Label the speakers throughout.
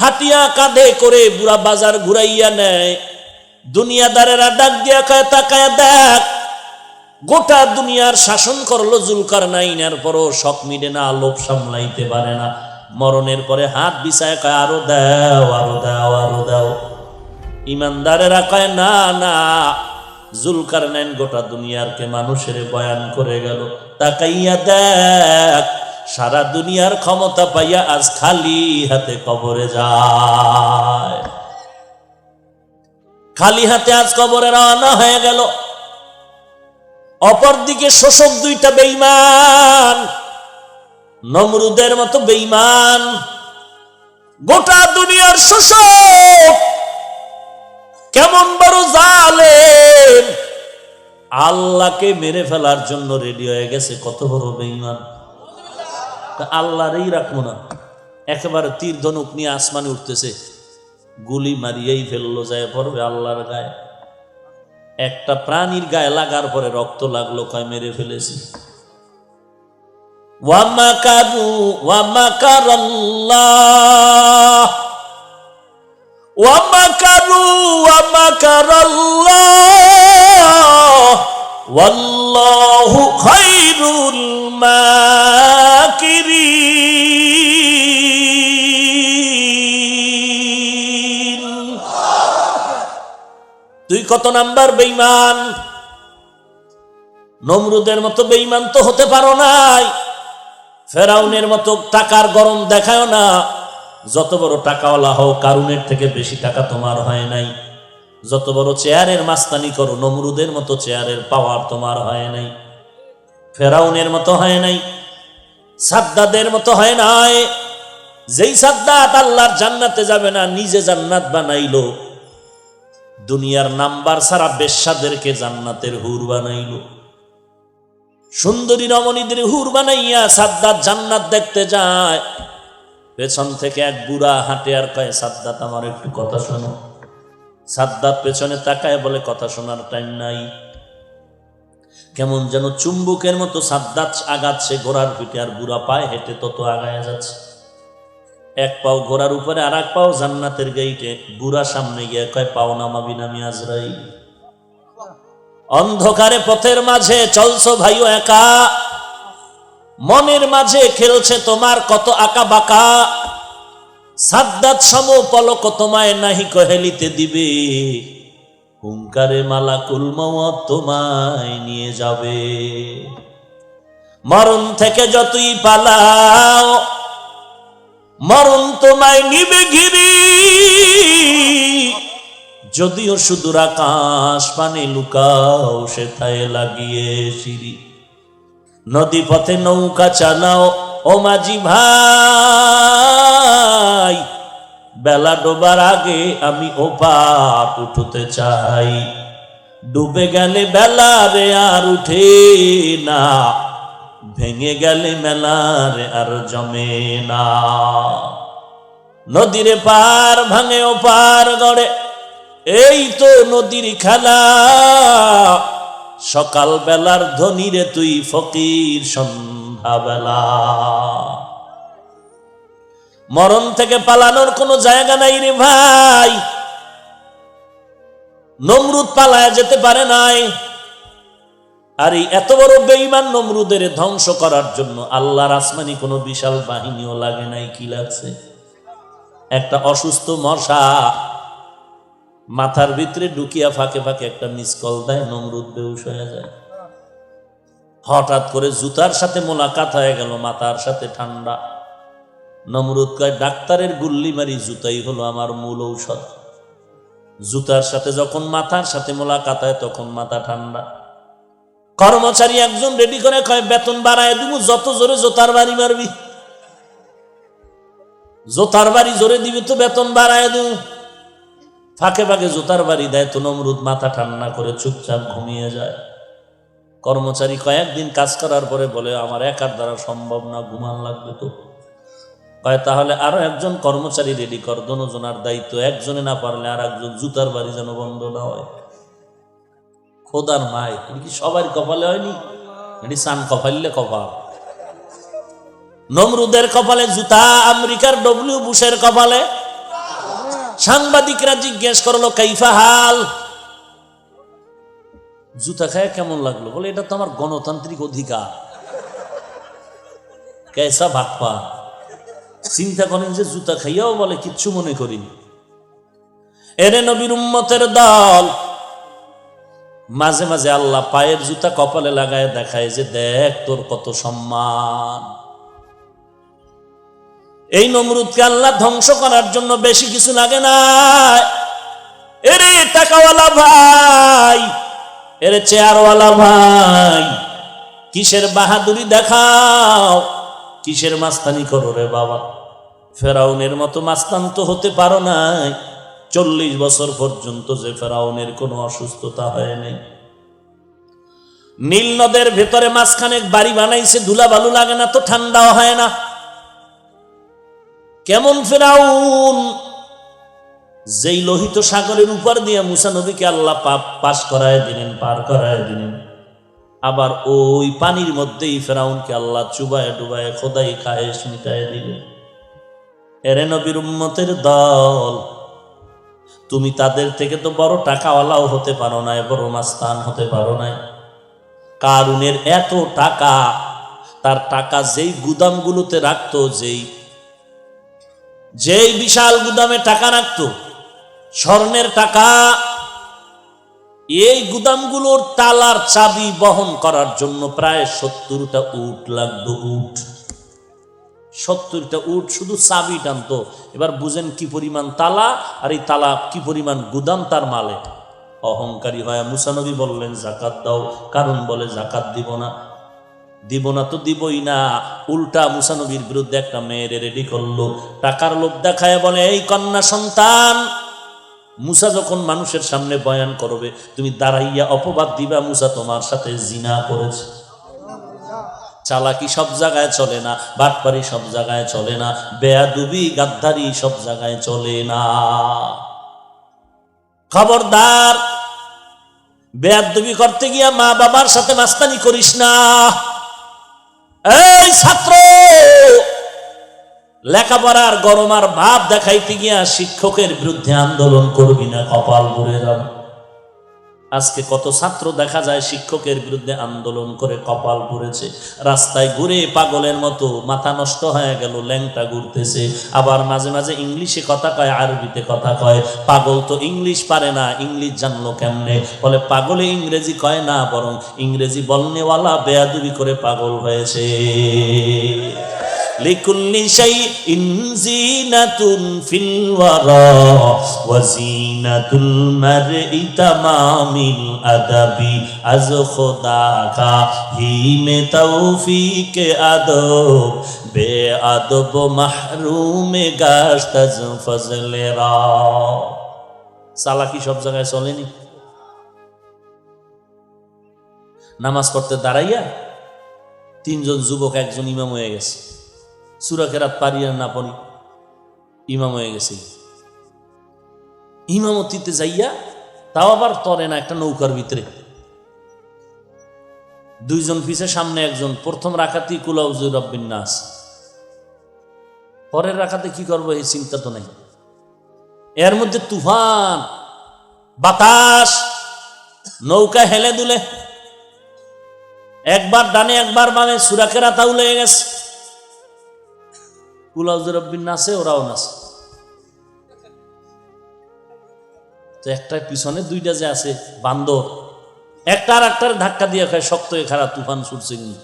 Speaker 1: খাটিয়া কাঁধে করে বুড়া বাজার ঘুরাইয়া নেয়। দুনিয়াদারেরা ডাক দিয়া কয়, তাকায়া দেখ, গোটা দুনিয়ার শাসন করলো জুলকারনাইনের, পরও শখ মিটে না, লোভ সামলাইতে পারে না। মরণের পরে হাত বিছায় কয়, আরো দাও, আরো দাও, আরো দাও। ইমানদারেরা কয়, না না, জুলকারনাইন গোটা দুনিয়ারকে মানুষের বয়ান করে গেল। তাকাইয়া দেখ, সারা দুনিয়ার ক্ষমতা পাইয়া আজ খালি হাতে কবরে যায়। খালি হাতে আজ কবরে রওনা হয়ে গেল। অপরদিকে শোষক দুইটা বেঈমান, নমরুদের মতো বেঈমান, গোটা দুনিয়ার শোষক, কেমন বড় জালেম, আল্লাহকে মেরে ফেলার জন্য রেডি হয়ে গেছে। কত বড় বেঈমান! আল্লাহরই রাখবো না, একেবারে তীর ধনুক নিয়ে আসমানে উঠতেছে, গুলি মারিয়েই ফেললো, যায় পড়বে আল্লাহর গায়ে। একটা প্রাণীর গায়ে লাগার পরে রক্ত লাগলো, কয় মেরে ফেলেছি। ওয়ামাকারু ওয়ামাকারাল্লাহ, ওয়ামাকারু ওয়ামাকারাল্লাহ, ওয়াল্লাহু খায়রুল মাকিরিন। তুই কত নাম্বার বেঈমান? নমরুদের মতো বেঈমান তো হতে পারো নাই, ফেরাউনের মতো টাকার গরম দেখায় না। যত বড় টাকাওয়ালা হও, কারুনের থেকে বেশি টাকা তোমার হয় নাই। যত বড় চেয়ারের মাস্তানি করো, নমরুদের মতো চেয়ারের পাওয়ার তোমার হয় নাই, ফেরাউনের মতো হয় নাই, সাদ্দাদের মতো হয় নাই। যেই সাদ্দাত আল্লাহর জান্নাতে যাবে না, নিজে জান্নাত বানাইলো। দুনিয়ার নাম্বার ছাড়া বেশ্যাদেরকে জান্নাতের হুর বানাইলো। সুন্দরী রমণীদের হুর বানাইয়া সাদ্দাত জান্নাত দেখতে যায়। পেছন থেকে এক বুড়া হাঁটে আর কয়, সাদ্দাত আমার একটু কথা শোনো। সাদ্দাত পেছনে তাকায় বলে, কথা শোনার টাইম নাই। কেমন যেন চুম্বকের মতো সাদ্দাত আগাচ্ছে ঘোড়ার পিঠে, আর বুড়া পায়ে হেঁটে তত আগায় যাচ্ছে। এক পাও ঘোড়ার উপরে, আর এক পাও জান্নাতের গেইটে। বুড়া সামনে গিয়ে কয়, পাও নামাবি না আমি আজরাইল। অন্ধকারে পথের মাঝে চলছো ভাইও একা, মনের মাঝে খেলছে তোমার কত আঁকা বাঁকা। সাদ্দাত সম পলক তোমায় নাহি কহেলিতে দিবে, হুঙ্কারে মালাকুল মওত তোমায় নিয়ে যাবে। মরণ থেকে যতই পালাও, মরণ তোমায় নিবে ঘিরি। যদিও সুদূর আকাশ পানে লুকাও, সেথায় লাগিয়ে সিঁড়ি। নদী পথে নৌকা চালাও ও মাঝি ভাই, বেলা ডোবার আগে আমি ও পার উঠতে চাই। ডুবে গেলে বেলা রে আর উঠে না, ভেঙে গেলে মেলা রে আর জমে না। নদীরে পার ভাঙে ও পার গড়ে, এই তো নদীর খেলা। সকাল বেলার ধনী রে তুই ফকির সন্ধ্যা বেলা। মরণ থেকে পালানোর কোনো জায়গা নাই রে ভাই। নমরুদ পালায়া যেতে পারে নাই, আর এই এত বড় বেঈমান নমরুদের ধ্বংস করার জন্য আল্লাহর আসমানি কোনো বিশাল বাহিনীও লাগে নাই। কি লাগছে? একটা অসুস্থ মশা মাথার ভিতরে ঢুকিয়া ফাঁকে ফাঁকে একটা মিস কল দেয়, নমরুদ বেহুশ হয়ে যায়। হঠাৎ করে জুতার সাথে মোলাকাত হয়ে গেল, মাথার সাথে ঠান্ডা। নমরুদ কয়, ডাক্তারের গুল্লি মারি জুতাই হলো আমার মূল ঔষধ। জুতার সাথে যখন মাথার সাথে মোলাকাত হয় তখন মাথা ঠান্ডা। কর্মচারী একজন রেডি করে কয়, বেতন বাড়ায় দিব, যত জোরে জোতার বাড়ি মারবি। জোতার বাড়ি জোরে দিবি তো বেতন বাড়ায় দিব। ফাঁকে ফাঁকে জোতার বাড়ি দেয় তো নমরুদ মাথা ঠান্ডা করে চুপচাপ ঘুমিয়ে যায়। কর্মচারী কয়েকদিন কাজ করার পরে বলে, আমার একার দ্বারা সম্ভব না, ঘুমান লাগবে তো। কয়, তাহলে আরো একজন কর্মচারী রেডি কর, দোনোজনার দায়িত্ব, একজনে না পারলে আর একজন জুতার বাড়ি যেন বন্ধ না হয়। খোদার মায়, কি সবার কপালে হয়নি? এটি সান কপাইলে কপাল। নমরুদের কপালে জুতা, আমেরিকার ডব্লিউ বুশের কপালে সাংবাদিকরা জিজ্ঞেস করলো কাইফা হাল, জুতা খায় কেমন লাগলো? বলে এটা তো আমার গণতান্ত্রিক অধিকার। কেসা ভাগপা, চিন্তা করেন যে জুতা খাইয়াও বলে কিচ্ছু মনে করিনি। এরে নবীর উম্মতের দল, মাঝে মাঝে আল্লাহ পায়ের জুতা কপালে লাগায় দেখায় যে দেখ তোর কত সম্মান। এই নমরুদকে আল্লাহ ধ্বংস করার জন্য বেশি কিছু লাগে না। এরে টাকাওয়ালা ভাই, এরে চেয়ারওয়ালা ভাই, কিসের বাহাদুরি দেখাও, কিসের মাস্তানি করো রে বাবা? ফেরাউনের মতো মাস্তান তো হতে পারো নাই। 40 বছর পর্যন্ত যে ফেরাউনের কোনো অসুস্থতা হয় নাই। নীল নদের ভেতরে মাঝখানে বাড়ি বানাইছে, ধুলা বালু লাগে না তো, ঠান্ডাও হয় না। কেমন ফেরাউন, যেই লোহিত সাগরের উপর দিয়ে মুসা নবীকে আল্লাহ পাস করায় দিলেন, পার করায় দিলেন, আবার ওই পানির মধ্যেই ফেরাউনকে আল্লাহ চুবায় ডুবায় খোদাই খায়েশ মিটায় দিলেন। এরে নবীর উম্মতের দল, তুমি তাদের থেকে তো বড় টাকাওয়ালাও হতে পারো না, বড় মাস্তান হতে পারো না। কারুনের এত টাকা, তার টাকা যেই গুদামগুলোতে রাখতো, যেই বিশাল গুদামে টাকা রাখতো, স্বর্ণের টাকা, এই গুদামগুলোর তালার চাবি বহন করার জন্য প্রায় 70টা উট লাগতো। উট, 70টা উট শুধু চাবি টানতো। এবার বুঝেন কি পরিমাণ তালা, আর এই তালা কি পরিমাণ গুদাম তার মালে। অহংকারী হয় মুসা নবী বললেন জাকাত দাও, কারণ বলে জাকাত দিব না। দিব না তো দিবই না, উল্টা মুসা নবীর বিরুদ্ধে একটা মেয়ের রেডি করলো, টাকার লোভ দেখায় বলে এই কন্যা সন্তান। মুসা যখন মানুষের সামনে বয়ান করবে, তুমি দাঁড়াইয়া অপবাদ দিবা মুসা তোমার সাথে জিনা করেছে। চালাকি সব জায়গায় চলে না, বাটপারি সব জায়গায় চলে না, বেয়াদবি গাদ্দারি সব জায়গায় চলে না। খবরদার, বেয়াদবি করতে গিয়া মা বাবার সাথে মাস্তানি করিস না। এই ছাত্র, লেখাপড়ার গরম আর ভাব দেখাইতে গিয়া শিক্ষকের বিরুদ্ধে আন্দোলন করবি না, কপাল পুড়ে যাবে। আজকে কত ছাত্র দেখা যায় শিক্ষকের বিরুদ্ধে আন্দোলন করে কপাল পুড়েছে। রাস্তায় ঘুরে পাগলের মতো মাথা নষ্ট হয়ে গেল, ল্যাংটা ঘুরতেছে। আবার মাঝে মাঝে ইংলিশে কথা কয়, আরবিতে কথা কয়। পাগল তো ইংলিশ পারে না, ইংলিশ জানলো কেমনে? বলে পাগলে ইংরেজি কয় না, বরং ইংরেজি বলনেওয়ালা বেয়াদবি করে পাগল হয়েছে। লিকুল্লি শাইইন জিনাতুন ফিল ওয়ারা ওয়া জিনাতুল মারই তামামিল আদাবি আজ খোদা কা হিমে তৌফিক আদব বে আদব মাহরুমে গাশত আজ ফজলে রা। চালাকি সব জায়গায় চলেনি। নামাজ পড়তে দাঁড়াইয়া 3 জন যুবক, একজন ইমাম হয়ে গেছে। সূরা কেরাত পারি আর না পারি, ইমাম হয়ে গেছে। ইমামতিতে যাইয়া তাও আবার তরে না, একটা নৌকার ভিতরে 2 জন পিছে, সামনে একজন। প্রথম রাকাতেই কুল আউযু বিরাব্বিন নাস, পরের রাকাতে কি করবো এই চিন্তা তো নাই। এর মধ্যে তুফান, বাতাস, নৌকা হেলে দুলে, একবার ডানে একবার বামে, সূরা কেরাত আউলে গেছে। কুল আউযু বিরাব্বিন নাসে ওরাও নাচে। তো একটা পিছনে 2টা যে আছে বান্দর, একটা আর একটার ধাক্কা দিয়ে খায়, শক্ত হয়ে খারাপ, তুফান ছুটছে। কিন্তু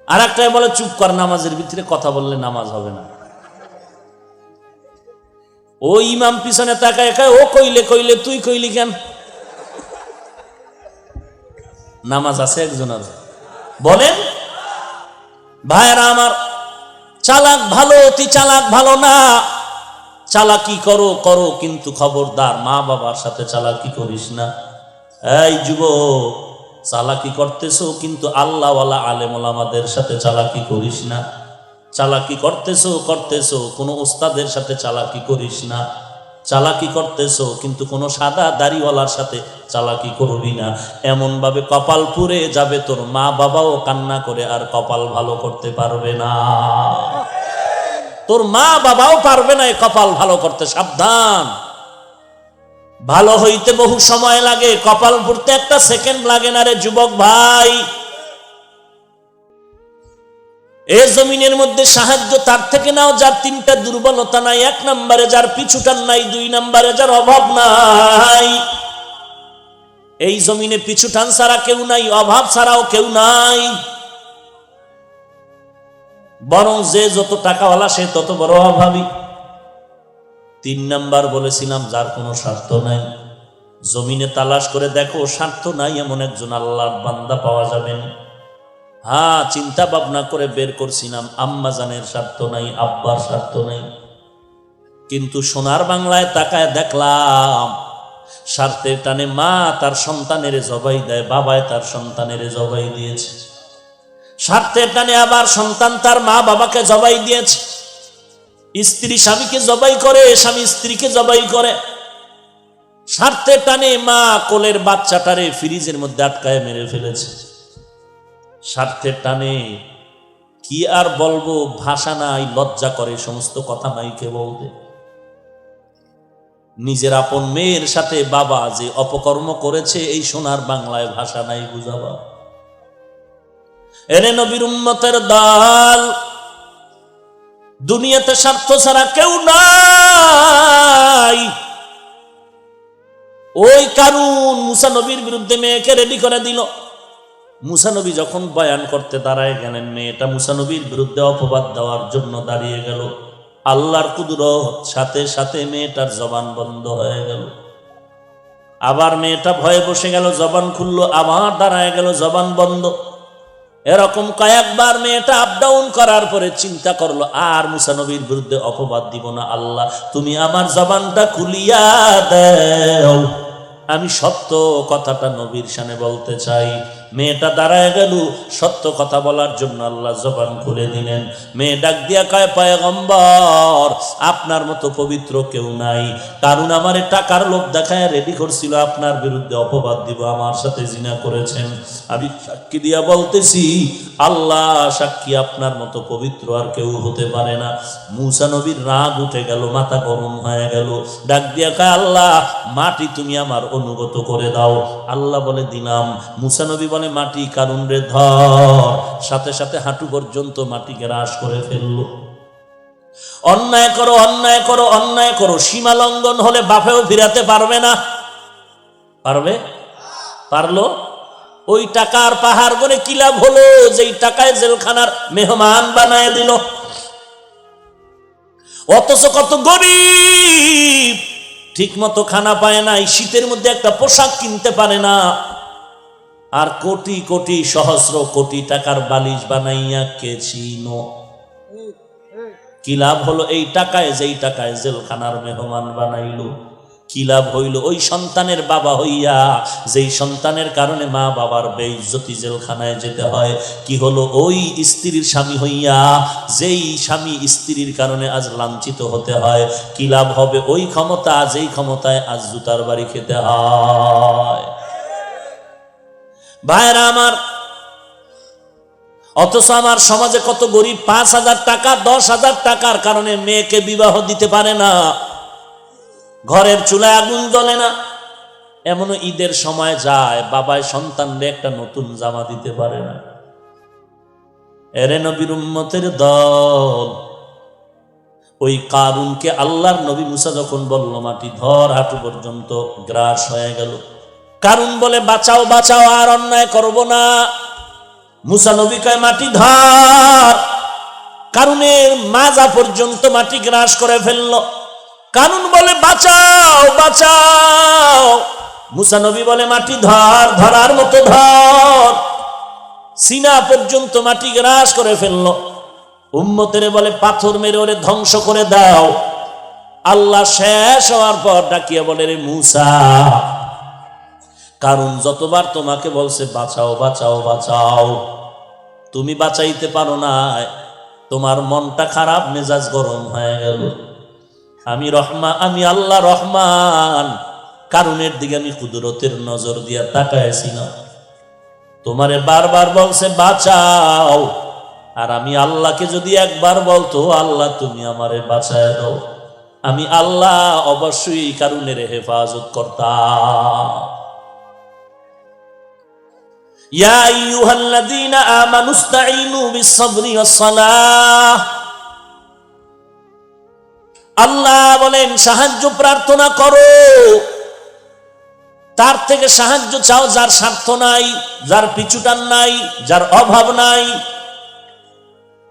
Speaker 1: আর একটাই বলে চুপ কর, নামাজের ভিতরে কথা বললে নামাজ হবে না। ও ইমাম পিছনে তাকায় খায়, ও কইলে কইলে তুই কইলি কেন? নামাজ আছে একজনের? বলেন ভাইরা আমার, চালাক ভালো, অতি চালাক ভালো না। চালাকি করো করো, কিন্তু খবরদার মা বাবার সাথে চালাকি করিস না। এই যুবক, চালাকি করতেছো কিন্তু আল্লাহওয়ালা আলেম ওলামাদের সাথে চালাকি করিস না। চালাকি করতেছো কোনো ওস্তাদের সাথে চালাকি করিস না। চালাকি করতেছো কিন্তু কোনো সাদা দাড়িওয়ালার সাথে চালাকি করবি না। এমন ভাবে কপাল পুড়ে যাবে, তোর মা বাবাও কান্না করে আর কপাল ভালো করতে পারবে না। তোর মা বাবাও পারবে না এই কপাল ভালো করতে, সাবধান। ভালো হইতে বহু সময় লাগে, কপাল পড়তে একটা সেকেন্ড লাগে না রে যুবক ভাই। এই জমিনের মধ্যে সাহায্য তার থেকে নাও যার তিনটা দুর্বলতা নাই। এক নম্বরে যার পিছুটান নাই, দুই নম্বরে যার অভাব নাই। এই জমিনে পিছুটান ছাড়া কেউ নাই, অভাব ছাড়াও কেউ নাই। বরং যে যত টাকাওয়ালা সে তত বড় অভাবী। তিন নাম্বার বলেছিলাম যার কোনো স্বার্থ নাই। জমিনে তালাশ করে দেখো স্বার্থ নাই এমন একজন আল্লাহর বান্দা পাওয়া যাবে না। হ্যাঁ, চিন্তা ভাবনা করে বের করছিলাম, আম্মা জানের স্বার্থ নাই, আব্বার স্বার্থ নাই। কিন্তু সোনার বাংলায় তাকায় দেখলাম স্বার্থের টানে মা তার সন্তানের জবাই দেয়, বাবায় তার সন্তানের জবাই দিয়েছে। স্বার্থের টানে আবার সন্তান তার মা বাবাকে জবাই দিয়েছে। স্ত্রী স্বামীকে জবাই করে, স্বামী স্ত্রীকে জবাই করে। স্বার্থের টানে মা কোলের বাচ্চাটারে ফ্রিজের মধ্যে আটকায় মেরে ফেলেছে। স্বার্থের টানে কি আর বলবো, ভাষা নাই, লজ্জা করে সমস্ত কথা মাইকে বলতে। নিজের আপন মেয়ের সাথে বাবা যে অপকর্ম করেছে এই সোনার বাংলায় ভাষা নাই বুঝাবা। এরে নবীর উম্মতের দল, দুনিয়াতে স্বার্থ ছাড়া কেউ নাই। ওই কারুন মুসা নবীর বিরুদ্ধে মেয়েকে রেডি করে দিল। মুসা নবী যখন বয়ান করতে দাঁড়ায় গেলেন, মেয়েটা মুসা নবীর বিরুদ্ধে অপবাদ দেওয়ার জন্য দাঁড়িয়ে গেল। আল্লাহর কুদরত, সাথে সাথে মেয়েটার জবান বন্ধ হয়ে গেল। আবার মেয়েটা ভয়ে বসে গেল, জবান খুললো, আবার দাঁড়ায় গেল, জবান বন্ধ। এরকম কয়েকবার মেয়েটা আপ ডাউন করার পরে চিন্তা করলো আর মুসা নবীর বিরুদ্ধে অপবাদ দিব না। আল্লাহ তুমি আমার জবানটা খুলিয়া দাও, আমি সত্য কথাটা নবীর শানে বলতে চাই। মেয়েটা দাঁড়ায় গেল, সত্য কথা বলার জন্য আল্লাহ জবান খুলে দিলেন। মেয়ে ডাক দিয়া কয়, পয়গম্বর আপনার মতো পবিত্র কেউ নাই। কারণ আমার টাকার লোভ দেখায় রেডি করছিল আপনার বিরুদ্ধে অপবাদ দিব, আমার সাথে জিনা করেছেন। আমি সাক্ষী দিয়া বলতেছি, আল্লাহ সাক্ষী আপনার মতো পবিত্র আর কেউ হতে পারে না। মুসা নবীর রাগ উঠে গেল, মাথা গরম হয়ে গেল। ডাক দিয়া কয়, আল্লাহ মাটি তুমি আমার অনুগত করে দাও। আল্লাহ বলে দিলাম। মুসা নবী বলে, মাটি কারুন রে ধর। সাথে সাথে হাঁটু পর্যন্ত মাটি গ্রাস করে ফেললো। অন্যায় করো, অন্যায় করো, অন্যায় করো, সীমা লঙ্ঘন হলে বাপেও ফিরাতে পারবে না। পারবে? পারলো? ওই টাকার পাহাড় করে কি লাভ হলো, যেই টাকায় জেলখানার মেহমান বানায় দিল। অথচ কত গরিব ঠিক মতো খানা পায় না, শীতের মধ্যে একটা পোশাক কিনতে পারে না। আর কোটি কোটি সহস্র কোটি টাকার বালিশ বানাইয়া কে চিনো? কি লাভ হলো এই টাকায়, যেই টাকায় জেলখানার মেহমান বানাইলো? কি লাভ হইল ওই সন্তানের বাবা হইয়া, যেই সন্তানের কারণে মা বাবার বেইজ্জতি, জেলখানায় যেতে হয়? কি হলো ওই স্ত্রীর স্বামী হইয়া, যেই স্বামী স্ত্রীর কারণে আজ লাঞ্ছিত হতে হয়? কি লাভ হবে ওই ক্ষমতা, যেই ক্ষমতায় আজ জুতার বাড়ি খেতে হয়? ভাইরা আমার, অথচ আমার সমাজে কত গরিব 5,000 টাকা 10,000 টাকার কারণে মেয়েকে বিবাহ দিতে পারে না, ঘরের চুলায় আগুন জ্বলে না। এমনও ঈদের সময় যায়, বাবায় সন্তানরে একটা নতুন জামা দিতে পারে না। এরে নবীর উম্মতের দল, ওই কারুনকে আল্লাহর নবী মুসা যখন বলল মাটি ধর, হাঁটু পর্যন্ত গ্রাস হয়ে গেল। কারুন বলে, বাঁচাও বাঁচাও, আর অন্যায় করব না। মুসা নবী কয়, মাটি ধর। কারুনের মাজা পর্যন্ত মাটি গ্রাস করে ফেলল। কারুন বলে, বাঁচাও বাঁচাও। মুসা নবী বলে, মাটি ধর, ধরার মতো ধর। সিনা পর্যন্ত মাটি গ্রাস করে ফেলল। উম্মতের বলে, পাথর মেরে ওরে ধ্বংস করে দাও। আল্লাহ শেষ হওয়ার পর ডাকিয়ে বলে, রে মুসা, কারণ যতবার তোমাকে বলছে বাঁচাও বাঁচাও বাঁচাও, তুমি বাঁচাইতে পারো না, তোমার মনটা খারাপ, মেজাজ গরম হয়ে গেল। আমি আল্লাহ রহমান, কারুনের দিকে আমি কুদরতের নজর দিয়া তাকাইছি না। তোমারে বারবার বলছে বাঁচাও, আর আমি আল্লাহকে যদি একবার বলতো আল্লাহ তুমি আমারে বাঁচায় দাও, আমি আল্লাহ অবশ্যই কারুনের হেফাজত করতাম। ইয়া আইয়ুহাল্লাযীনা আমানুস্তাঈনু বিস-সাবরি ওয়াস-সালাহ। আল্লাহ বলেন সাহায্য প্রার্থনা করো, তার থেকে সাহায্য চাও যার স্বার্থ নাই, যার পিছুটান নাই, যার অভাব নাই।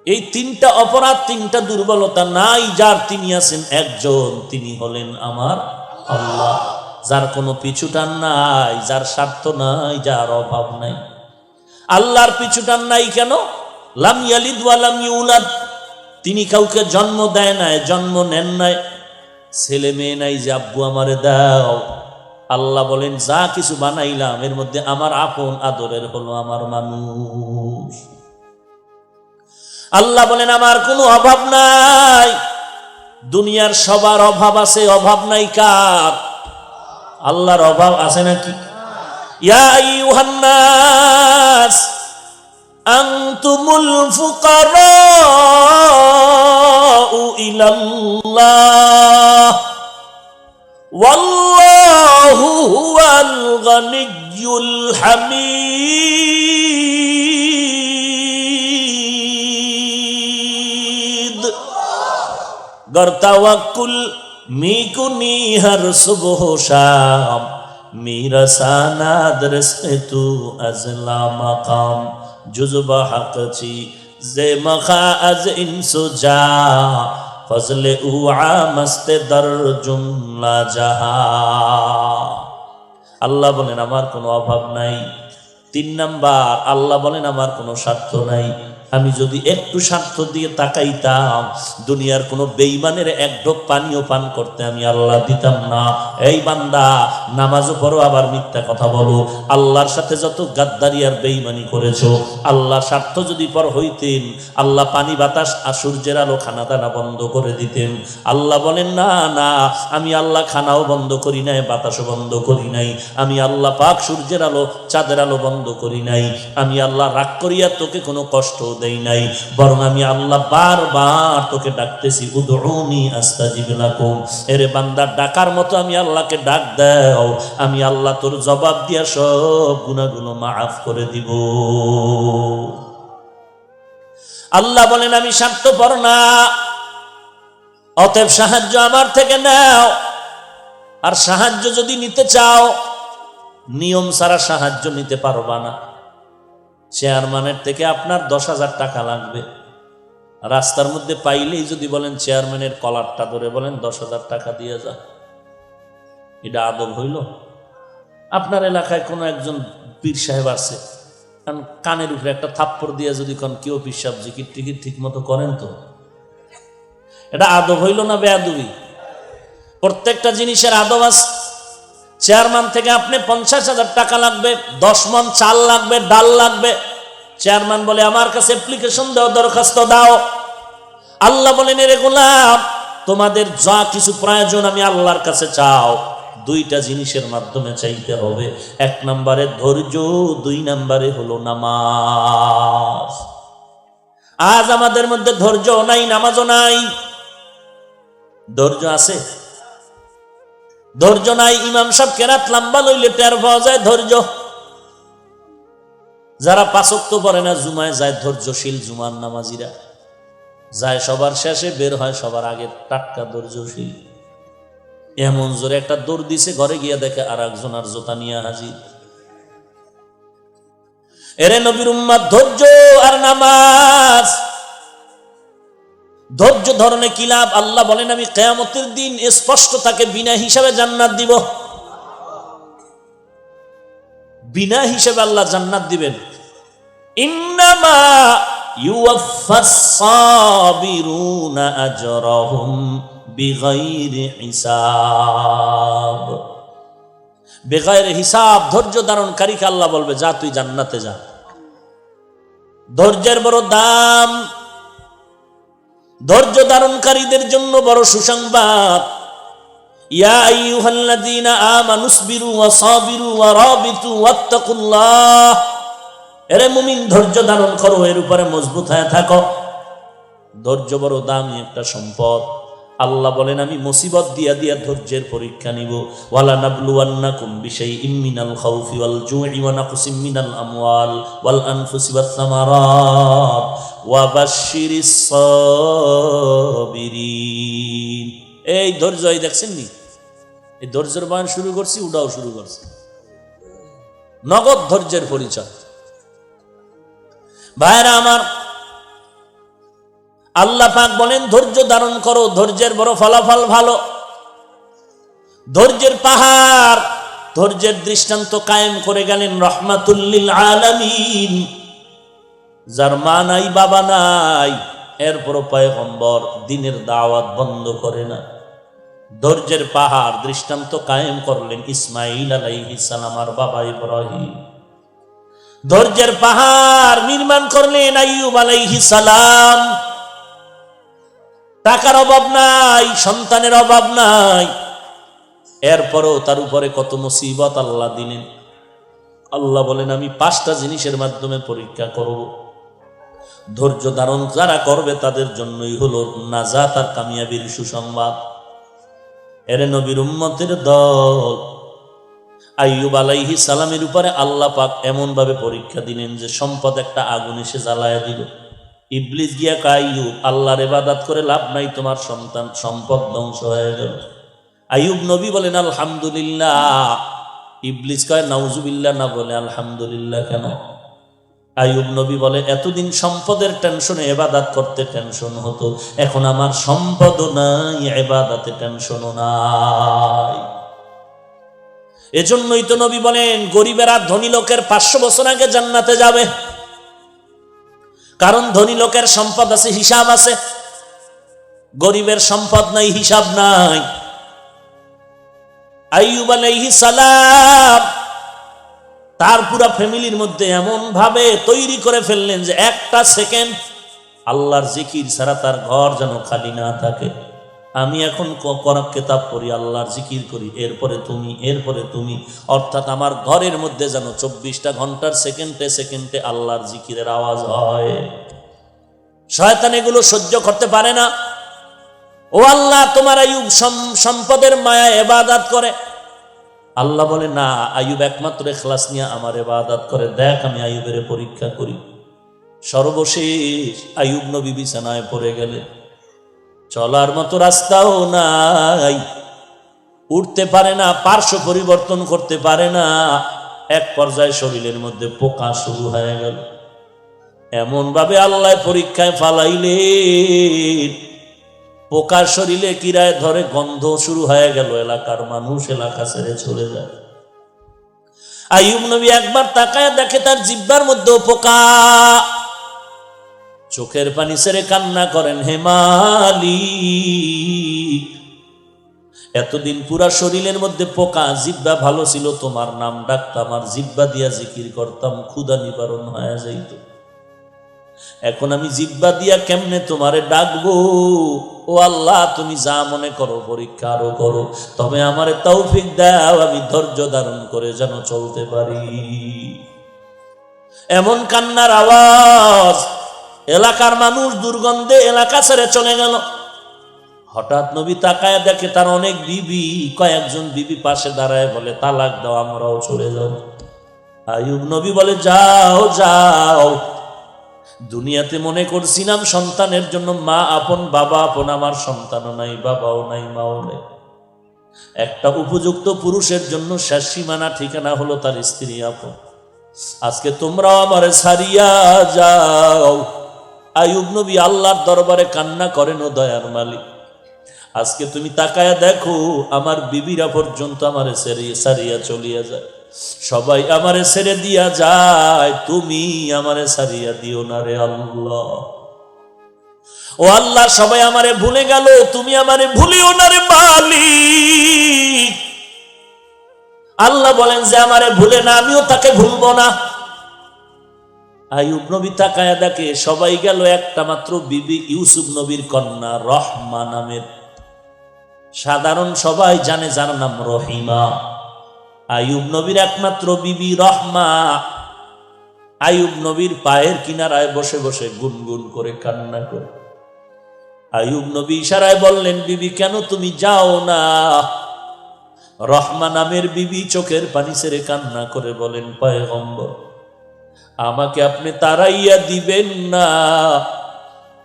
Speaker 1: এই তিনটা অপরাধ, তিনটা দুর্বলতা নাই যার, তিনি আছেন একজন, তিনি হলেন আমার আল্লাহ। যার কোনো পিছুটান নাই, যার স্বার্থ নাই, যার অভাব নাই। আল্লাহর পিছুটান নাই কেন? লাম ইয়ালিদ ওয়া লাম ইউলাদ, তিনি কাউকে জন্ম দেয় নাই, জন্ম নেন নাই, ছেলে মেয়ে নাই যে আব্বু আমারে দাও। আল্লাহ বলেন যা কিছু বানাইলাম এর মধ্যে আমার আপন আদরের হলো আমার মানুষ। আল্লাহ বলেন আমার কোনো অভাব নাই। দুনিয়ার সবার অভাব আছে, অভাব নাই কার? আল্লাহর অভাব আছে নাকি? ইয়া আইয়ুহান নাস আনতুমুল ফুকারাউ ইলাল্লাহ ওয়াল্লাহু হুয়াল গানিয়্যুল হামিদ। गर तवक्कुल मीकुनी हर सुबह शाम, मेरा साना दरस तू अजला मकाम, जुज़्ब हक ची जे मखा अज इंसु जा, फजले उआ मस्ते दर जुमला जहा। আল্লাহ বলেন আমার কোনো অভাব নাই। 3 নাম্বার, আল্লাহ বলেন আমার কোনো স্বার্থ নাই। আমি যদি একটু স্বার্থ দিয়ে তাকাইতাম, দুনিয়ার কোনো বেঈমানের এক ঢোক পানিও পান করতে আমি আল্লাহ দিতাম না। এই বান্দা, নামাজও পড়ো আবার মিথ্যা কথা বলো, আল্লাহর সাথে যত গাদ্দারি আর বেঈমানি করেছো, আল্লাহ স্বার্থ যদি পর হইতেন, আল্লাহ পানি বাতাস আর সূর্যের আলো খানা দানা বন্ধ করে দিতেন। আল্লাহ বলেন না না, আমি আল্লাহ খানাও বন্ধ করি নাই, বাতাসও বন্ধ করি নাই, আমি আল্লাহ পাক সূর্যের আলো চাঁদের আলো বন্ধ করি নাই, আমি আল্লাহ রাগ করিয়া তোকে কোনো কষ্ট দেই নাই, বরং আমি আল্লাহ বারবার তোকে ডাকতেছি, উদউনি আস্তাজিব লাকুম। এরে বান্দা, ডাকার মতো আমি আল্লাহকে ডাক দাও, আমি আল্লাহ তোর জবাব দিয়া সব গুনাহগুলো মাফ করে দিব। আল্লাহ বলেন আমি স্বার্থপর না, অতএব সাহায্য আমার থেকে নাও। আর সাহায্য যদি নিতে চাও, নিয়ম ছাড়া সাহায্য নিতে পারবা না। চেয়ারম্যানের থেকে আপনার 10,000 টাকা লাগবে, রাস্তার মধ্যে পাইলেই যদি বলেন চেয়ারম্যানের কলারটা ধরে বলেন 10,000 টাকা দিয়ে যা, এটা আদব হইল? আপনার এলাকায় কোনো একজন পীর সাহেব আছে, কারণ কানের উপরে একটা থাপ্পড় দিয়ে যদি কোন কেউ পীর সাহেব জিকির টিকির ঠিক মতো করেন, তো এটা আদব হইল না বেয়াদবি? প্রত্যেকটা জিনিসের আদব আছে। চেয়ারম্যান থেকে আপনি 50,000 টাকা লাগবে, 10 মণ চাল লাগবে, ডাল লাগবে। চেয়ারম্যান বলে আমার কাছে অ্যাপ্লিকেশন দাও, দরখাস্ত দাও। আল্লাহ বলেন এরে গোলাম, তোমাদের যা কিছু প্রয়োজন আমি আল্লাহর কাছে চাও, 2টা জিনিসের মাধ্যমে চাইতে হবে। 1 নম্বরে ধৈর্য, 2 নম্বরে হলো নামাজ। আজ আমাদের মধ্যে ধৈর্য নাই, নামাজও নাই। ধৈর্য আছে? ধৈর্য নাই। ইমাম সাহেব কেরাত লম্বা লইলে টের পাওয়া যায় ধৈর্য। যারা 5 ওয়াক্ত পড়ে না, জুমায় যায় ধৈর্যশীল জুমার নামাজিরা, যায় সবার শেষে, বের হয় সবার আগে, টাটকা ধৈর্যশীল। এমন জোরে একটা দৌড় দিছে, ঘরে গিয়া দেখে আর একজন আর জোতা নিয়ে হাজির। এরে নবীর উম্মত, ধৈর্য আর নামাজ। ধৈর্য ধরনে কি লাভ? আল্লাহ বলেন আমি কিয়ামতের দিন স্পষ্ট তাকে বিনা হিসাবে জান্নাত দিব। বিনা হিসাবে আল্লাহ জান্নাত দিবেন। ইন্নামা ইউওয়াফাস সাবিরুনা আজরাহুম বিগাইরি হিসাব। বেগাইরে হিসাব ধৈর্য ধারণকারীকে আল্লাহ বলবে যা তুই জান্নাতে যা। ধৈর্যের বড় দাম, ধৈর্য ধারণকারীদের জন্য বড় সুসংবাদ। ইয়া আইয়ুহাল্লাযীনা আমানুসবিরু ওয়া সাবিরু ওয়া রাবিতু ওয়াত্তাকুল্লাহ। এরে মুমিন, ধৈর্য ধারণ করো, এর উপরে মজবুত হয়ে থাকো। ধৈর্য বড় দামি একটা সম্পদ। আল্লাহ বলেন, আমি মুসিবত দিয়া দিয়া ধৈর্যের পরীক্ষা নিব। ওয়ালা নাবলুওয়ান্নাকুম বিশাইইম মিনাল খাউফি ওয়াল জুই ওয়া নাকসিম মিনাল আমওয়াল ওয়াল আনফুসি ওয়াস সামারাত ওয়া বাশশিরিস সাবিরিন। এই ধৈর্য, এই দেখছেন নি, এই ধৈর্যের বয়ান শুরু করছি, উড়াও শুরু করছি। নগদ ধৈর্যের পরিচয়। ভাইরা আমার, আল্লাহ পাক বলেন ধৈর্য ধারণ করো, ধৈর্যের বড় ফলাফল ভালো। ধৈর্যের পাহাড়, ধৈর্যের দৃষ্টান্ত কায়েম করে গেলেন রাহমাতুল লিল আলামিন, যার মা নাই বাবা নাই, এরপরও পয়গম্বর দ্বীনের দাওয়াত বন্ধ করে না। ধৈর্যের পাহাড় দৃষ্টান্ত কায়েম করলেন ইসমাঈল আলাইহিস সালাম আর বাবা ইব্রাহিম। ধৈর্যের পাহাড় নির্মাণ করলেন আইয়ুব আলাইহিস সালাম। টাকার অভাব নাই, সন্তানের অভাব নাই, এরপরও তার উপরে কত মুসিবত আল্লাহ দিলেন। আল্লাহ বলেন, আমি 5টা জিনিসের মাধ্যমে পরীক্ষা করব। ধৈর্য ধারণ যারা করবে তাদের জন্যই হলো নাজাত আর কামিয়াবির সুসংবাদ। এর নবীর উম্মতের দল আইয়ুব আলাইহিস সালামের উপরে আল্লাহ পাক এমন ভাবে পরীক্ষা দিলেন যে সম্পদ একটা আগুন এসে জ্বালায়া দিল। ইবলিস গিয়া কয়, আইয়ুব, আল্লাহর ইবাদত করে লাভ নাই, তোমার সন্তান সম্পদ ধ্বংস হয়ে গেল। আইয়ুব নবী বলেন আলহামদুলিল্লাহ। ইবলিস কয় নাউজুবিল্লাহ, না বলে আলহামদুলিল্লাহ কেন? আইয়ুব নবী বলে, এতদিন সম্পদের টেনশনে ইবাদত করতে টেনশন হতো, এখন আমার সম্পদও নাই, ইবাদতে টেনশনও নাই। এজন্যই তো নবী বলেন, গরিবেরা ধনী লোকের 500 বছর আগে জান্নাতে যাবে। কারণ ধনী লোকের সম্পদ আছে, হিসাব আছে, গরিবের সম্পদ নাই, হিসাব নাই। আইয়ুব আলাইহিস সালাম তার পুরা ফ্যামিলির মধ্যে এমন ভাবে তৈরি করে ফেললেন যে একটা সেকেন্ড আল্লাহর জিকির ছাড়া তার ঘর যেন খালি না থাকে। আমি এখন কোরআন কিতাব পড়ি, আল্লাহর জিকির করি, এরপরে তুমি, এরপরে তুমি, অর্থাৎ আমার ঘরের মধ্যে যেন 24টা ঘন্টার সেকেন্ডে সেকেন্ডে আল্লাহর জিকিরের আওয়াজ হয়। শয়তান এগুলো সহ্য করতে পারে না। ও আল্লাহ, তোমার আইয়ুব সম্পদের মায়া ইবাদত করে। আল্লাহ বলে, না, আইয়ুব একমাত্র ইখলাস নিয়ে আমার ইবাদত করে, দেখ আমি আইয়ুবের পরীক্ষা করি। সর্বশেষ আইয়ুব নবী বিছানায় পড়ে গেলেন, চলার মতো রাস্তাও নাই, উঠতে পারে না, পার্শ্ব পরিবর্তন করতে পারে না। এক পর্যায়ে শরীরের মধ্যে পোকা শুরু হয়ে গেল। এমন ভাবে আল্লাহ পরীক্ষায় ফালাইলেন, পোকার শরীরে কিরায় ধরে, গন্ধ শুরু হয়ে গেল, এলাকার মানুষ এলাকা ছেড়ে চলে যায়। আইয়ুব নবী একবার তাকায় দেখে তার জিহ্বার মধ্যে পোকা। চোখের পানি ছেড়ে কান্না করেন, হে মালিক, এতদিন পুরা শরীরের মধ্যে পোকা, জিহ্বা ভালো ছিল, তোমার নাম ডাকতাম আর জিহ্বা দিয়া জিকির করতাম, ক্ষুধা নিবারণ হয়ে যাইত। এখন আমি জিহ্বা দিয়া কেমনে তোমারে ডাকবো? ও আল্লাহ, তুমি যা মনে করো পরীক্ষা আরো করো, তবে আমারে তৌফিক দাও, আমি ধৈর্য ধারণ করে যেন চলতে পারি। এমন কান্নার আওয়াজ, এলাকার মানুষ দুর্গন্ধে এলাকা ছেড়ে চলে গেল। হঠাৎ নবী তাকায় দেখে তার অনেক বিবি, কয়েকজন বিবি পাশে দাঁড়ায় বলে, তালাক দাও, আমরাও চলে যাব। আইয়ুব নবী বলে, যাও যাও, দুনিয়াতে মনে করছিলাম সন্তানের জন্য মা আপন, বাবা আপন, আমার সন্তানও নাই, বাবাও নাই, মাও নাই। একটা উপযুক্ত পুরুষের জন্য শেষ সীমানা ঠিকানা হলো তার স্ত্রী আপন। আজকে তোমরাও আমারে ছাড়িয়া যাও। আইয়ুব নবী আল্লাহর দরবারে কান্না করেন, ও দয়ার মালিক, আজকে তুমি তাকায়া দেখো, আমার বিবিরা পর্যন্ত আমারে ছাড়িয়া চলিয়া যায়, সবাই আমারে ছেড়ে দিয়া যায়, তুমি আমারে ছাড়িয়া দিও না রে আল্লাহ। ও আল্লাহ, সবাই আমারে ভুলে গেল, তুমি আমারে ভুলিও না রে মালিক। আল্লাহ বলেন যে আমারে ভুলে না, আমিও তাকে ভুলবো না। আইয়ুব নবী তাকায়া দেখে সবাই গেল, একটা মাত্র বিবি ইউসুফ নবীর কন্যা রহমা নামের, সাধারণ সবাই জানে যার নাম রহিমা। আইয়ুব নবীর একমাত্র বিবি রহমা, আইয়ুব নবীর পায়ের কিনারায় বসে বসে গুনগুন করে কান্না করে। আইয়ুব নবী ইশারায় বললেন, বিবি কেন তুমি যাও না? রহমা নামের বিবি চোখের পানি ছেড়ে কান্না করে বলেন, পয়গম্বর আমাকে আপনি তাড়াইয়া দিবেন না,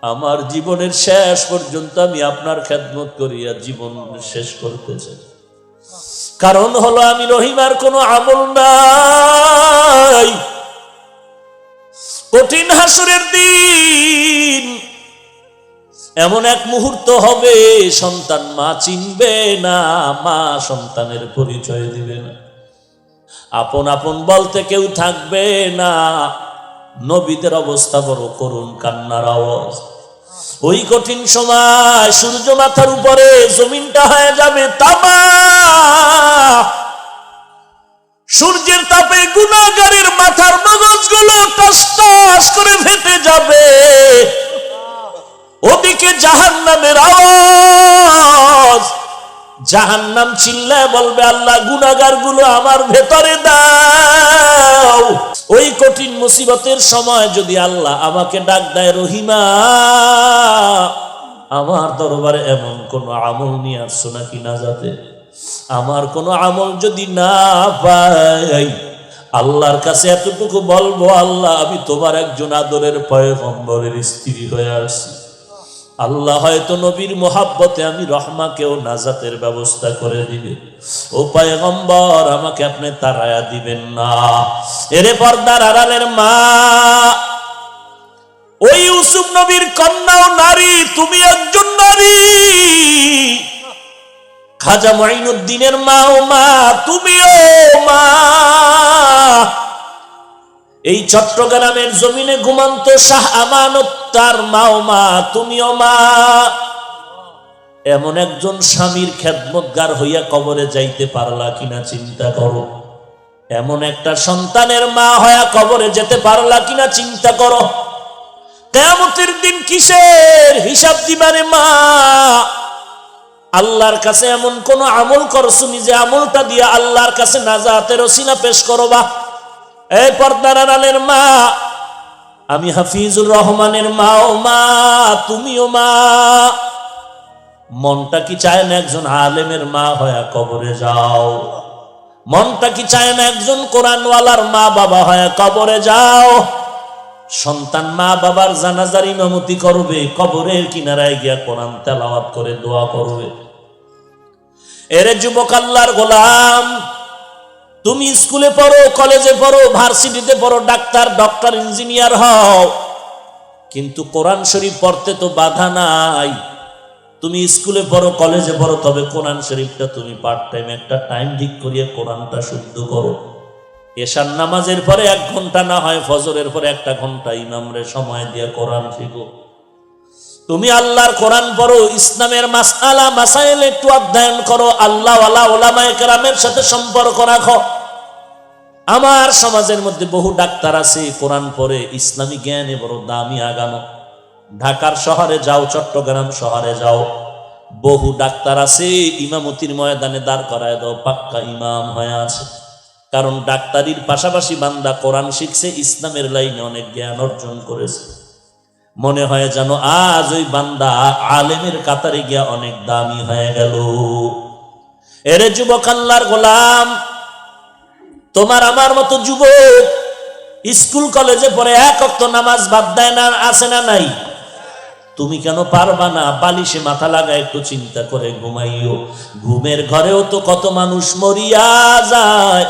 Speaker 1: আমার জীবনের শেষ পর্যন্ত আমি আপনার খেদমত করিয়া জীবন শেষ করতে চাই। কারণ হলো আমি রহিমার কোনো আমল নাই। কঠিন হাসরের দিন এমন এক মুহূর্ত হবে, সন্তান মা চিনবে না, মা সন্তানের পরিচয় দিবে না, আপন আপন বলতে কেউ থাকবে না। নবীদের অবস্থা বড় করুণ, কান্নার আওয়াজ। ওই কঠিন সময় সূর্য মাথার উপরে, জমিনটা হয়ে যাবে তামা। সূর্যের তাপে গুনাহগারের মাথার মগজগুলো টস টস করে ফেটে যাবে। ওদিকে জাহান্নামের আওয়াজ, জাহান্নাম চিল্লায় বলবে, আল্লাহ গুনাহগার গুলো আমার ভেতরে দাও। ওই কঠিন মুসিবতের সময় যদি আল্লাহ আমাকে ডাক দেয়, রহিমা আমার দরবারে এমন কোন আমল নিয়ে আসছো নাকি নাজাতে? আমার কোন আমল যদি না পাই, আল্লাহর কাছে এতটুকু বলবো, আল্লাহ আমি তোমার একজন আদরের পয়গম্বরের স্ত্রী হয়ে আসছি। আল্লাহ হয়তো নবীর মোহাব্বতে আমি রহমাকেও নাজাতের ব্যবস্থা করে দিবে। ও পয়গম্বর আমাকে আপনি তাড়ায়া দিবেন না। এরে পর্দার আড়ালের মা, ওই ইউসুফ নবীর কন্যা ও নারী, তুমি একজন নারী। খাজা মুঈনুদ্দিনের মা ও মা, তুমিও মা। এই চট্টগ্রামের জমিনে ঘুমন্ত শাহ আমানত তার মা ও মা, তুমিও মা। এমন একজন স্বামীর খেদমতগার হইয়া কবরে যাইতে পারলা কিনা চিন্তা করো। এমন একটা সন্তানের মা হইয়া কবরে যেতে পারলা কিনা চিন্তা করো। কিয়ামতের দিন কিসের হিসাব দিবারে মা? আল্লাহর কাছে এমন কোন আমল করছো যে আমলটা দিয়া আল্লাহর কাছে নাজাতের ওসিলা পেশ করবা। এই পর্দার আড়ালের মা, আমি হাফিজুর রহমানের মা ও মা, তুমিও মা। মনটা কি চায় না একজন আলেমের মা হয়া কবরে যাও? মনটা কি চায় না একজন কোরআনওয়ালার মা বাবা হয়া কবরে যাও? সন্তান মা বাবার জানাজার ইমামতি করবে, কবরের কিনারায় গিয়া কোরআন তেলাওয়াত করে দোয়া করবে। এরে যুবক আল্লাহর গোলাম, তুমি স্কুলে পড়ো, কলেজে পড়ো, ভার্সিটিতে পড়ো, ডাক্তার, ডক্টর, ইঞ্জিনিয়ার হও, কিন্তু কোরআন শরীফ পড়তে তো বাধা নাই। তুমি স্কুলে পড়ো, কলেজে পড়ো, তবে কোরআন শরীফটা তুমি পার্ট টাইম একটা টাইম ঠিক করিয়ে কোরআনটা শুদ্ধ করো। এশার নামাজের পরে 1 ঘন্টা, না হয় ফজরের পরে 1 ঘন্টা ইমামরে সময় দিয়ে কোরআন শিখো। তুমি আল্লাহর কোরআন পড়ো, ইসলামের মাসআলা মাসাইল একটু অধ্যয়ন করো, আল্লাহ ওয়ালা উলামায়ে কেরামের সাথে সম্পর্ক রাখো। আমার সমাজের মধ্যে বহু ডাক্তার আছে, কোরআন পড়ে, ইসলামী জ্ঞানে বড় দামি আগানো। ঢাকার শহরে যাও, চট্টগ্রাম শহরে যাও, বহু ডাক্তার আছে, ইমামতির ময়দানে দাঁড় করায় দাও, পাক্কা ইমাম হয়ে আছে। কারণ ডাক্তারির পাশাপাশি বান্দা কোরআন শিখছে, ইসলামের লাইনে অনেক জ্ঞান অর্জন করেছে। মনে হয় যেন আজ ওই বান্দা আলেমের কাতারে গিয়া অনেক দামি হয়ে গেল। এরে যুবক আল্লাহর গোলাম, তোমার আমার মতো যুবক স্কুল কলেজে পড়ে 1 ওয়াক্ত নামাজ বাদ দেয় না, আছে না নাই? তুমি কেন পারবা না? বালিশে মাথা লাগা একটু চিন্তা করে ঘুমাইও। ঘুমের ঘরেও তো কত মানুষ মরিয়া যায়।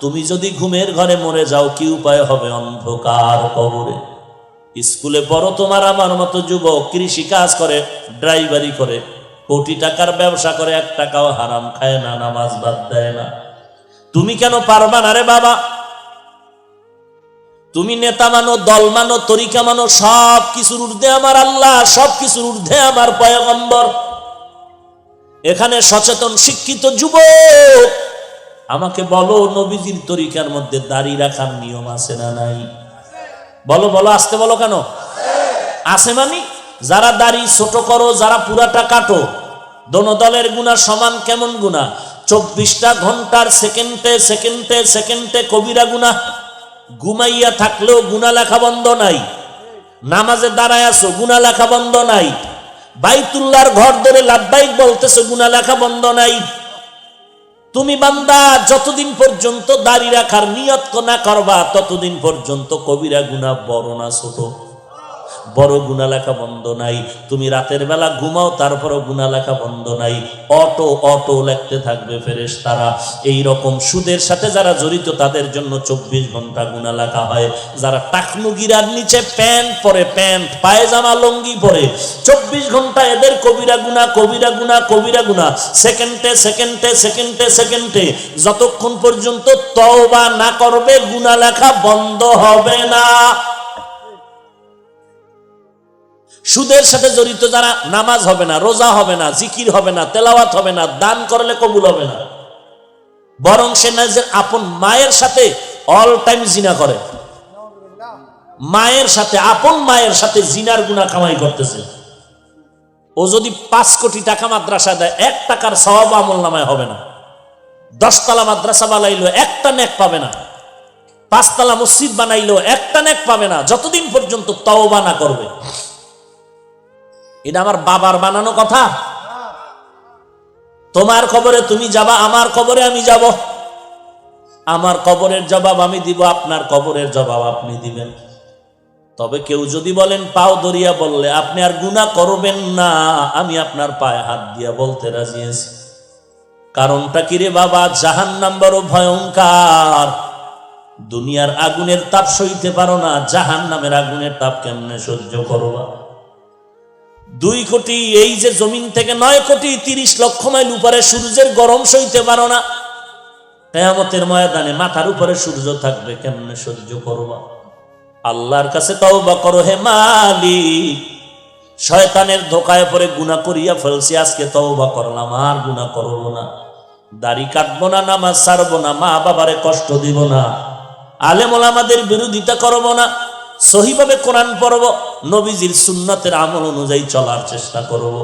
Speaker 1: তুমি যদি ঘুমের ঘরে মরে যাও, কি উপায় হবে? অন্ধকার কবরে। স্কুলে পড়ো, তোমার আমার মতো যুবক কৃষি কাজ করে, ড্রাইভারি করে, কোটি টাকার ব্যবসা করে, 1 টাকাও হারাম খায় না, নামাজ বাদ দেয় না। তুমি কেন পারবা না রে বাবা? তুমি নেতা মানো, দল মানো, তরিকা মানো, সব কিছুর ঊর্ধ্বে আমার আল্লাহ, সব কিছুর ঊর্ধ্বে আমার পয়গম্বর। এখানে সচেতন শিক্ষিত যুবক, আমাকে বলো, নবীজির তরিকার মধ্যে দাড়ি রাখার নিয়ম আছে না নাই? বলো বলো, আসতে বলো কেন? আছে মানে? যারা দাড়ি ছোট করো, যারা পুরাটা কাটো, দোনো দলের গুনাহ সমান। কেমন গুনাহ? 24টা ঘন্টার সেকেন্ডে সেকেন্ডে সেকেন্ডে কবিরা গুনাহ। ঘুমাইয়া থাকলেও গুনাহ লেখা বন্ধ নাই, নামাজে দাঁড়ায় আছো গুনাহ লেখা বন্ধ নাই, বাইতুল্লাহর ঘর ধরে লাব্বাইক বলতেছো গুনাহ লেখা বন্ধ নাই। তুমি বান্দা যতদিন পর্যন্ত দাড়ি রাখার নিয়ত না করবা ততদিন পর্যন্ত কবিরা গুনাহ বড় না ছোট, বড় গুনাহ লেখা বন্ধ নাই। তুমি রাতের বেলা ঘুমাও তারপরও গুনাহ লেখা বন্ধ নাই, অটো অটো লিখতে থাকবে ফেরেশতারা। এই রকম সুদের সাথে যারা জড়িত তাদের জন্য 24 ঘন্টা গুনাহ লেখা হয়। যারা টাকনু গিরার নিচে প্যান্ট পরে, প্যান্ট পায়জামা লঙ্গি পরে, 24 ঘন্টা এদের কবিরা গুনাহ, কবিরা গুনাহ, কবিরা গুনাহ। সেকেন্ডে সেকেন্ডে সেকেন্ডে সেকেন্ডে যতক্ষণ পর্যন্ত তওবা না করবে গুনাহ লেখা বন্ধ হবে না। সুদের সাথে জড়িত যারা, নামাজ হবে না, রোজা হবে না, জিকির হবে না, তেলাওয়াত হবে না, দান করলে কবুল হবে না, বরং সে নিজের আপন মায়ের সাথে অল টাইম জিনা করে, মায়ের সাথে, আপন মায়ের সাথে জিনার গুনাহ কামাই করতেছে। ও যদি 5 কোটি টাকা মাদ্রাসা দেয় 1 টাকার সওয়াব আমলনামায় হবে না। 10 তলা মাদ্রাসা বানাইলো একটা নেক পাবে না, 5 তলা মসজিদ বানাইলো একটা নেক পাবে না, যতদিন পর্যন্ত তওবা না করবে। এটা আমার বাবার বানানো কথা? তোমার কবরে তুমি যাবা, আমার কবরে আমি যাব। আমার কবরের জবাব আমি দিব, আপনার কবরের জবাব আপনি দিবেন। তবে কেউ যদি বলেন পাও দরিয়া বললে আপনি আর গুনাহ করবেন না, আমি আপনার পায়ে হাত দিয়া বলতে রাজি আছি। কারণটা কি রে বাবা? জাহান্নাম বড় ভয়ঙ্কর। দুনিয়ার আগুনের তাপ সইতে পারো না, জাহান্নামের আগুনের তাপ কেমনে সহ্য করবা? 2 কোটি, এই যে জমিন থেকে 9 কোটি 30 লক্ষ মাইল উপরে সূর্যের গরম সইতে পারো না, কিয়ামতের ময়দানে মাথার উপরে সূর্য থাকবে, কেমনে সহ্য করবা? আল্লাহর কাছে তওবা করো হে মালিক, শয়তানের ধোকায় পড়ে গুনাহ করিয়া ফেলছি, আজকে তওবা করলাম, আর গুনাহ করব না, দাড়ি কাটবো না, নামাজ ছাড়বো না, মা বাবারে কষ্ট দিব না, আলেম ওলামাদের বিরোধিতা করব না, সহিভাবে কোরআন পড়ব, নবীজির সুন্নাতের আমল অনুযায়ী চলার চেষ্টা করব।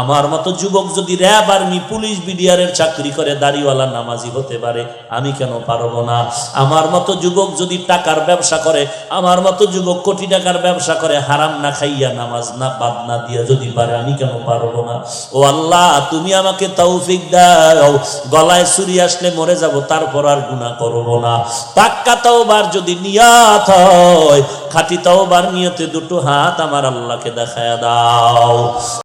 Speaker 1: আমার মতো যুবক যদি র্যাব, আর্মি, পুলিশ, বিডিআরের চাকরি করে দাড়িওয়ালা নামাজি হতে পারে, আমি কেন পারবো না? আমার মতো যুবক যদি টাকার ব্যবসা করে, আমার মতো যুবক কোটি টাকার ব্যবসা করে, হারাম না খাইয়া নামাজ না বাদ না দিয়া যদি পারে, আমি কেন পারবো না? ও আল্লাহ, তুমি আমাকে তৌফিক দাও। গলায় ছুরি আসলে মরে যাব, তারপর আর গুনাহ করব না। পাক্কা তওবার যদি নিয়ত হয়, খাঁটি তওবার নিয়তে 2 হাত আমার আল্লাহকে দেখায়া দাও।